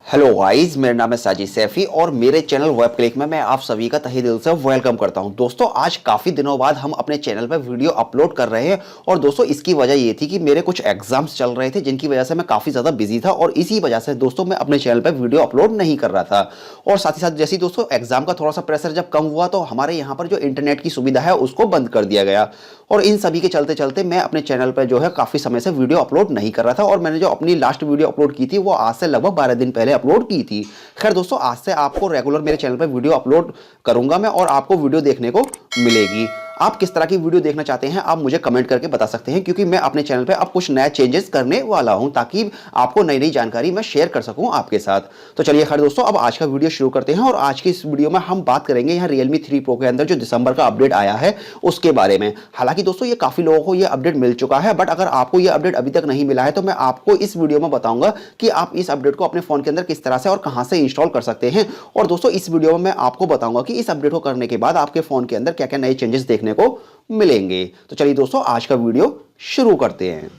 Hello guys, मेरा नाम है साजिद सैफी और मेरे चैनल वेब क्लिक में मैं आप सभी का तहे दिल से वेलकम करता हूं। दोस्तों, आज काफ़ी दिनों बाद हम अपने चैनल पर वीडियो अपलोड कर रहे हैं और दोस्तों इसकी वजह ये थी कि मेरे कुछ एग्जाम्स चल रहे थे जिनकी वजह से मैं काफ़ी ज़्यादा बिजी था और इसी वजह से दोस्तों मैं अपने चैनल पर वीडियो अपलोड नहीं कर रहा था। और साथ ही साथ जैसे दोस्तों एग्जाम का थोड़ा सा प्रेशर जब कम हुआ तो हमारे यहाँ पर जो इंटरनेट की सुविधा है उसको बंद कर दिया गया और इन सभी के चलते चलते मैं अपने चैनल पर जो है काफ़ी समय से वीडियो अपलोड नहीं कर रहा था। और मैंने जो अपनी लास्ट वीडियो अपलोड की थी वो आज से लगभग 12 दिन पहले अपलोड की थी। खैर दोस्तों, आज से आपको रेगुलर मेरे चैनल पर वीडियो अपलोड करूंगा मैं और आपको वीडियो देखने को मिलेगी। आप किस तरह की वीडियो देखना चाहते हैं आप मुझे कमेंट करके बता सकते हैं, क्योंकि मैं अपने चैनल पे अब कुछ नया चेंजेस करने वाला हूं ताकि आपको नई नई जानकारी मैं शेयर कर सकूं आपके साथ। तो चलिए खैर दोस्तों, अब आज का वीडियो शुरू करते हैं और आज की इस वीडियो में हम बात करेंगे यहाँ Realme 3 Pro के अंदर जो दिसंबर का अपडेट आया है उसके बारे में। हालांकि दोस्तों ये काफी लोगों को ये अपडेट मिल चुका है, बट अगर आपको ये अपडेट अभी तक नहीं मिला है तो मैं आपको इस वीडियो में बताऊंगा कि आप इस अपडेट को अपने फोन के अंदर किस तरह से और कहां से इंस्टॉल कर सकते हैं। और दोस्तों इस वीडियो में मैं आपको बताऊंगा कि इस अपडेट को करने के बाद आपके फोन के अंदर क्या क्या नए चेंजेस देखने को मिलेंगे। तो चलिए दोस्तों, आज का वीडियो शुरू करते हैं।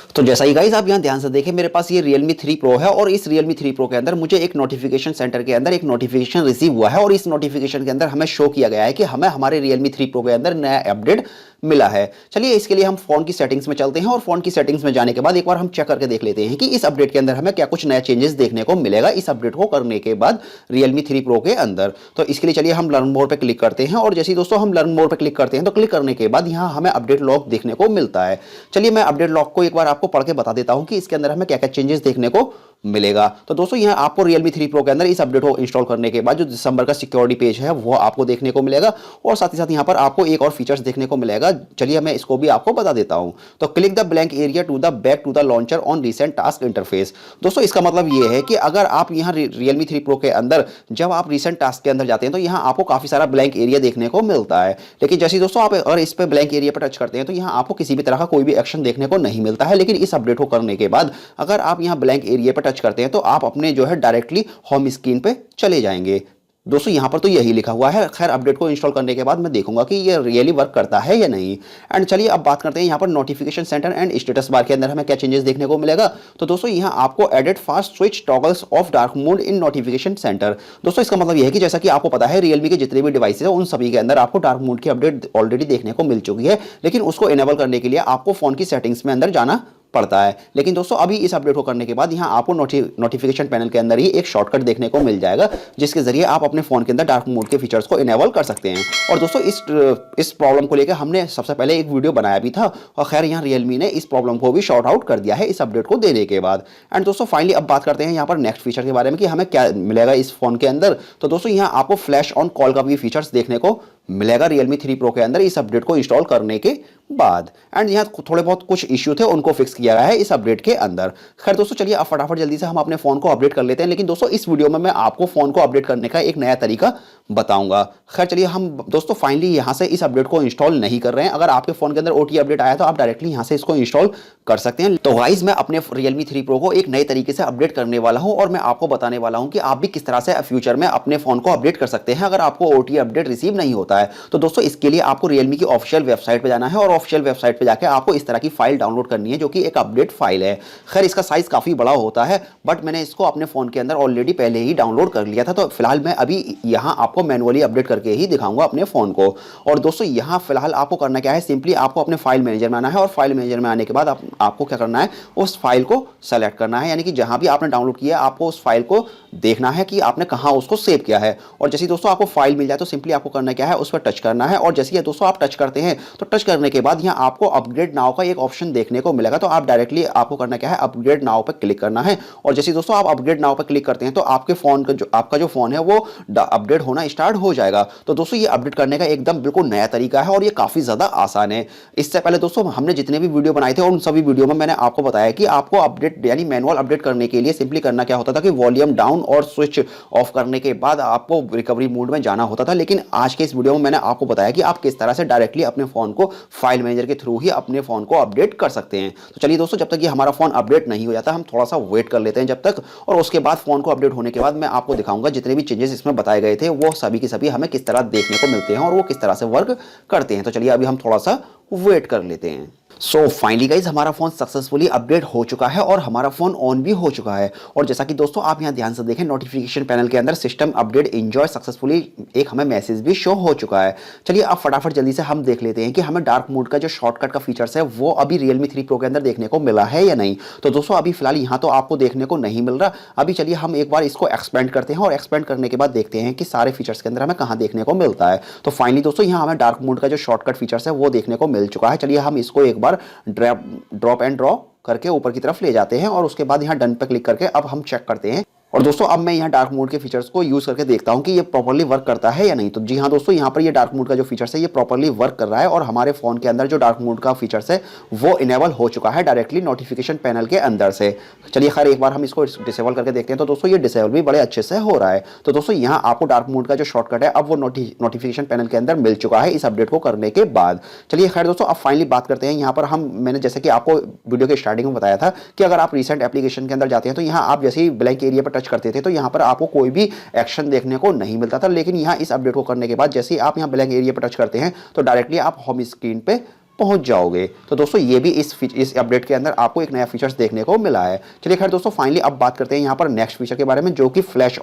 तो जैसा ही गाइस आप यहां ध्यान से देखें, मेरे पास ये Realme 3 Pro है और इस Realme 3 Pro के अंदर मुझे एक नोटिफिकेशन सेंटर के अंदर एक नोटिफिकेशन रिसीव हुआ है और इस नोटिफिकेशन के अंदर हमें शो किया गया है कि हमें हमारे Realme 3 Pro के अंदर नया अपडेट मिला है। चलिए इसके लिए हम फोन की सेटिंग्स में चलते हैं और फोन की सेटिंग्स में जाने के बाद एक बार हम चेक करके देख लेते हैं कि इस अपडेट के अंदर हमें क्या कुछ नया चेंजेस देखने को मिलेगा इस अपडेट को करने के बाद Realme 3 Pro के अंदर। तो इसके लिए चलिए हम लर्न मोर पे क्लिक करते हैं और जैसे ही दोस्तों हम लर्न मोर पे क्लिक करते हैं तो क्लिक करने के बाद यहाँ हमें अपडेट लॉग देखने को मिलता है। चलिए मैं अपडेट लॉग को एक बार आपको पढ़ के बता देता हूँ कि इसके अंदर हमें क्या क्या चेंजेस देखने को मिलेगा। तो दोस्तों यहाँ आपको Realme 3 Pro के अंदर इस अपडेट को इंस्टॉल करने के बाद जो दिसंबर का सिक्योरिटी पेज है वो आपको देखने को मिलेगा और साथ ही साथ यहाँ पर आपको एक और फीचर्स देखने को मिलेगा। चलिए मैं इसको भी आपको बता देता हूँ। तो click the blank area to the back to the launcher on recent task interface. दोस्तों इसका मतलब ये है कि अगर आप यहाँ Realme 3 Pro के अंदर जब आप रिसेंट टास्क के अंदर जाते हैं तो यहाँ आपको काफी सारा ब्लैंक एरिया देखने को मिलता है, लेकिन जैसे दोस्तों आप अगर इस पर ब्लैंक एरिया पर टच करते हैं तो यहाँ आपको किसी भी तरह का कोई भी एक्शन देखने को नहीं मिलता है। लेकिन इस अपडेट को करने के बाद अगर आप यहाँ ब्लैंक एरिया पर टच करते हैं तो आप अपने जो है डायरेक्टली होम स्क्रीन पे चले जाएंगे। दोस्तों यहाँ पर तो यही लिखा हुआ है। खैर अपडेट को इंस्टॉल करने के बाद मैं देखूंगा कि ये रियली वर्क करता है या नहीं। एंड चलिए अब बात करते हैं यहाँ पर notification centre and status bar के अंदर हमें क्या चेंजेस देखने को मिलेगा। तो दोस्तों यहाँ आपको added fast switch toggles of dark mode in notification centre. दोस्तों इसका मतलब यह है कि जैसा कि आपको पता है Realme के जितने भी डिवाइसेज है उन सभी के अंदर आपको डार्क मोड की अपडेट ऑलरेडी देखने को मिल चुकी है, लेकिन उसको इनेबल करने के लिए आपको फोन की सेटिंग्स में अंदर जाना पड़ता है। लेकिन दोस्तों अभी इस अपडेट को करने के बाद यहाँ आपको नोटिफिकेशन पैनल के अंदर ही एक शॉर्टकट देखने को मिल जाएगा जिसके जरिए आप अपने फोन के अंदर डार्क मोड के फीचर्स को इनेबल कर सकते हैं। और दोस्तों इस प्रॉब्लम को लेकर हमने सबसे पहले एक वीडियो बनाया भी था और खैर यहाँ Realme ने इस प्रॉब्लम को भी शॉर्ट आउट कर दिया है इस अपडेट को देने के बाद। एंड दोस्तों फाइनली अब बात करते हैं यहाँ पर नेक्स्ट फीचर के बारे में कि हमें क्या मिलेगा इस फोन के अंदर। तो दोस्तों यहाँ आपको फ्लैश ऑन कॉल का भी फीचर्स देखने को मिलेगा Realme 3 Pro के अंदर इस अपडेट को इंस्टॉल करने के बाद। एंड यहाँ थोड़े बहुत कुछ इश्यू थे उनको फिक्स किया गया है इस अपडेट के अंदर। खैर दोस्तों चलिए अब फटाफट जल्दी से हम अपने फोन को अपडेट कर लेते हैं। लेकिन दोस्तों इस वीडियो में मैं आपको फोन को अपडेट करने का एक नया तरीका बताऊंगा। खैर चलिए हम दोस्तों फाइनली यहाँ से इस अपडेट को इंस्टॉल नहीं कर रहे हैं। अगर आपके फोन के अंदर OT अपडेट आया तो आप डायरेक्टली यहाँ से इसको इंस्टॉल कर सकते हैं। तो गाइस मैं अपने Realme 3 Pro को एक नए तरीके से अपडेट करने वाला हूं और मैं आपको बताने वाला हूं कि आप भी किस तरह से फ्यूचर में अपने फोन को अपडेट कर सकते हैं अगर आपको OT अपडेट रिसीव नहीं होता है। तो दोस्तों इसके लिए आपको Realme की ऑफिशियल वेबसाइट पे जाना है और ऑफिशियल वेबसाइट पे जाके आपको इस तरह की फाइल डाउनलोड करनी है जो कि एक अपडेट फाइल है। खैर इसका साइज काफी बड़ा होता है, बट मैंने इसको अपने फोन के अंदर ऑलरेडी पहले ही डाउनलोड कर लिया था। तो फिलहाल मैं अभी यहाँ आपको मैनुअली अपडेट करके ही दिखाऊंगा अपने फोन को। और दोस्तों यहाँ फिलहाल आपको करना क्या है, सिंपली आपको अपने फाइल मैनेजर में आना है और फाइल मैनेजर में आने के बाद आपको क्या करना है, उस फाइल को सेलेक्ट करना है। यानी कि जहां भी आपने डाउनलोड किया है आपको उस फाइल को देखना है कि आपने कहां उसको सेव किया है। और जैसे दोस्तों आपको फाइल मिल जाए तो सिंपली आपको करना क्या है, उस पर टच करना है। और जैसे ही दोस्तों आप टच करते हैं तो टच करने के बाद यहाँ आपको अपग्रेड नाउ का एक ऑप्शन देखने को मिलेगा। तो आप डायरेक्टली आपको करना क्या है, अपग्रेड नाउ पर क्लिक करना है। और जैसे दोस्तों आप अपग्रेड नाउ पर क्लिक करते हैं तो आपके फोन का आपका जो फोन है वो अपडेट होना स्टार्ट हो जाएगा। तो दोस्तों ये अपडेट करने का एकदम बिल्कुल नया तरीका है और ये काफी ज्यादा आसान है। इससे पहले दोस्तों हमने जितने भी वीडियो बनाए थे उन सभी वीडियो में मैंने आपको बताया कि आपको अपडेट यानी मैनुअल अपडेट करने के लिए सिंपली करना क्या होता था कि वॉल्यूम डाउन और स्विच ऑफ करने के बाद आपको रिकवरी मोड में जाना होता था। लेकिन आज के इस वीडियो में मैंने आपको बताया कि आप किस तरह से डायरेक्टली अपने फोन को फाइल मैनेजर के थ्रू ही अपने फोन को अपडेट कर सकते हैं। तो चलिए दोस्तों जब तक ये हमारा फोन अपडेट नहीं हो जाता हम थोड़ा सा वेट कर लेते हैं जब तक, और उसके बाद फोन को अपडेट होने के बाद मैं आपको दिखाऊंगा जितने भी चेंजेस इसमें बताए गए थे वो सभी के सभी हमें किस तरह देखने को मिलते हैं और वो किस तरह से वर्क करते हैं। तो चलिए अभी हम थोड़ा सा वेट कर लेते हैं। सो फाइनली गाइज हमारा फोन सक्सेसफुली अपडेट हो चुका है और हमारा फोन ऑन भी हो चुका है। और जैसा कि दोस्तों आप यहां ध्यान से देखें, नोटिफिकेशन पैनल के अंदर सिस्टम अपडेट एंजॉय सक्सेसफुली एक हमें मैसेज भी शो हो चुका है। चलिए अब फटाफट जल्दी से हम देख लेते हैं कि हमें डार्क मोड का जो शॉर्टकट का फीचर्स है वो अभी Realme 3 Pro के अंदर देखने को मिला है या नहीं। तो दोस्तों अभी फिलहाल यहाँ तो आपको देखने को नहीं मिल रहा। अभी चलिए हम एक बार इसको एक्सपेंड करते हैं और एक्सपेंड करने के बाद देखते हैं कि सारे फीचर्स के अंदर हमें कहाँ देखने को मिलता है। तो फाइनली दोस्तों यहाँ हमें डार्क मोड का जो शॉर्टकट फीचर्स है वो देखने को मिल चुका है। चलिए हम इसको एक बार ड्रॉप एंड ड्रॉ करके ऊपर की तरफ ले जाते हैं और उसके बाद यहाँ डन पे क्लिक करके अब हम चेक करते हैं। और दोस्तों अब मैं यहाँ डार्क मोड के फीचर्स को यूज करके देखता हूँ कि ये प्रॉपर्ली वर्क करता है या नहीं। तो जी हाँ दोस्तों, यहाँ पर ये डार्क मोड का जो फीचर्स है ये प्रॉपर्ली वर्क कर रहा है और हमारे फोन के अंदर जो डार्क मोड का फीचर्स है वो इनेबल हो चुका है डायरेक्टली नोटिफिकेशन पैनल के अंदर से। चलिए खैर एक बार हम इसको डिसेबल करके देखते हैं। तो दोस्तों ये डिसेबल भी बड़े अच्छे से हो रहा है। तो दोस्तों यहाँ आपको डार्क मोड का जो शॉर्टकट है अब वो नोटिफिकेशन पैनल के अंदर मिल चुका है इस अपडेट को करने के बाद। चलिए खैर दोस्तों अब फाइनली बात करते हैं। यहाँ पर मैंने जैसे कि आपको वीडियो के स्टार्टिंग में बताया था कि अगर आप रिसेंट एप्लीकेशन के अंदर जाते हैं तो यहाँ आप जैसे ही ब्लैंक एरिया पर टच करते थे तो यहाँ आपको कोई भी एक्शन देखने को नहीं मिलता था। लेकिन यहां इस अपडेट को करने के बाद जैसे ही आप यहां ब्लैंक एरिया पर टच करते हैं तो डायरेक्टली आप होम स्क्रीन पे पहुंच जाओगे। तो दोस्तों ये भी इस अपडेट के अंदर आपको एक नया फीचर्स देखने को मिला है। चलिए खैर दोस्तों फाइनली अब बात करते हैं यहाँ पर नेक्स्ट फीचर के बारे में, जो कि फ्लैश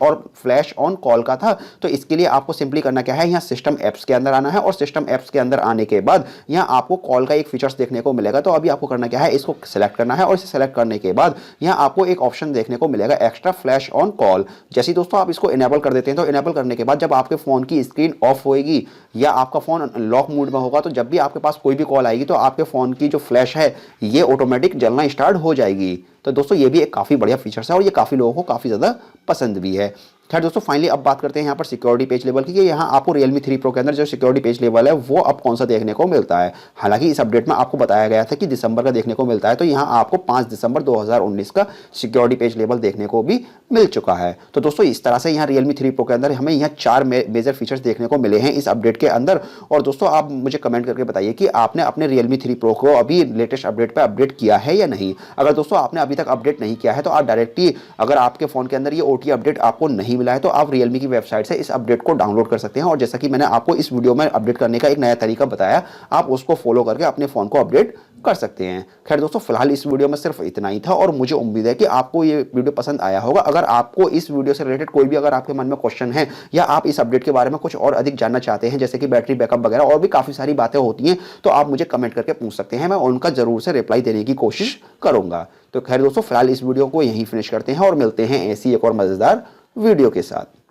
ऑन कॉल का था। तो इसके लिए आपको सिंपली करना क्या है, यहाँ सिस्टम एप्स के अंदर आना है और सिस्टम एप्स के अंदर आने के बाद यहाँ आपको कॉल का एक फीचर्स देखने को मिलेगा। तो अभी आपको करना क्या है, इसको सेलेक्ट करना है और इसे सेलेक्ट करने के बाद यहाँ आपको एक ऑप्शन देखने को मिलेगा एक्स्ट्रा फ्लैश ऑन कॉल। जैसे दोस्तों आप इसको इनेबल कर देते हैं तो इनेबल करने के बाद जब आपके फोन की स्क्रीन ऑफ होगी या आपका फोन लॉक मोड में होगा तो जब भी आपके पास कोई भी कॉल आएगी तो आपके फोन की जो फ्लैश है ये ऑटोमेटिक जलना स्टार्ट हो जाएगी। तो दोस्तों ये भी एक काफी बढ़िया फीचर्स है और ये काफी लोगों को काफी ज्यादा पसंद भी है। खैर दोस्तों फाइनली अब बात करते हैं यहाँ पर सिक्योरिटी पेज लेवल की, कि यहाँ आपको Realme 3 Pro के अंदर जो सिक्योरिटी पेज लेवल है वो अब कौन सा देखने को मिलता है। हालांकि इस अपडेट में आपको बताया गया था कि दिसंबर का देखने को मिलता है, तो यहाँ आपको 5 दिसंबर 2019 का सिक्योरिटी पेज लेवल देखने को भी मिल चुका है। तो दोस्तों इस तरह से यहाँ Realme 3 Pro के अंदर हमें यहाँ 4 मेजर फीचर्स देखने को मिले हैं इस अपडेट के अंदर। और दोस्तों आप मुझे कमेंट करके बताइए कि आपने अपने Realme 3 Pro को अभी लेटेस्ट अपडेट पर अपडेट किया है या नहीं। अगर दोस्तों आपने अभी तक अपडेट नहीं किया है तो आप डायरेक्टली, अगर आपके फोन के अंदर ये OTA अपडेट आपको नहीं मिला है तो आप Realme की वेबसाइट से इस अपडेट को डाउनलोड कर सकते हैं। और जैसा कि मैंने आपको इस वीडियो में अपडेट करने का एक नया तरीका बताया, आप उसको फॉलो करके अपने फोन को अपडेट कर सकते हैं। खैर दोस्तों फिलहाल इस वीडियो में सिर्फ इतना ही था और मुझे उम्मीद है कि आपको ये वीडियो पसंद आया होगा। अगर आपको इस वीडियो से रिलेटेड कोई भी अगर आपके मन में क्वेश्चन है या आप इस अपडेट के बारे में कुछ और अधिक जानना चाहते हैं, जैसे कि बैटरी बैकअप वगैरह और भी काफी सारी बातें होती हैं, तो आप मुझे कमेंट करके पूछ सकते हैं। मैं उनका जरूर से रिप्लाई देने की कोशिश करूंगा। तो खैर दोस्तों फिलहाल इस वीडियो को यहीं फिनिश करते हैं और मिलते हैं ऐसी एक और मजेदार वीडियो के साथ।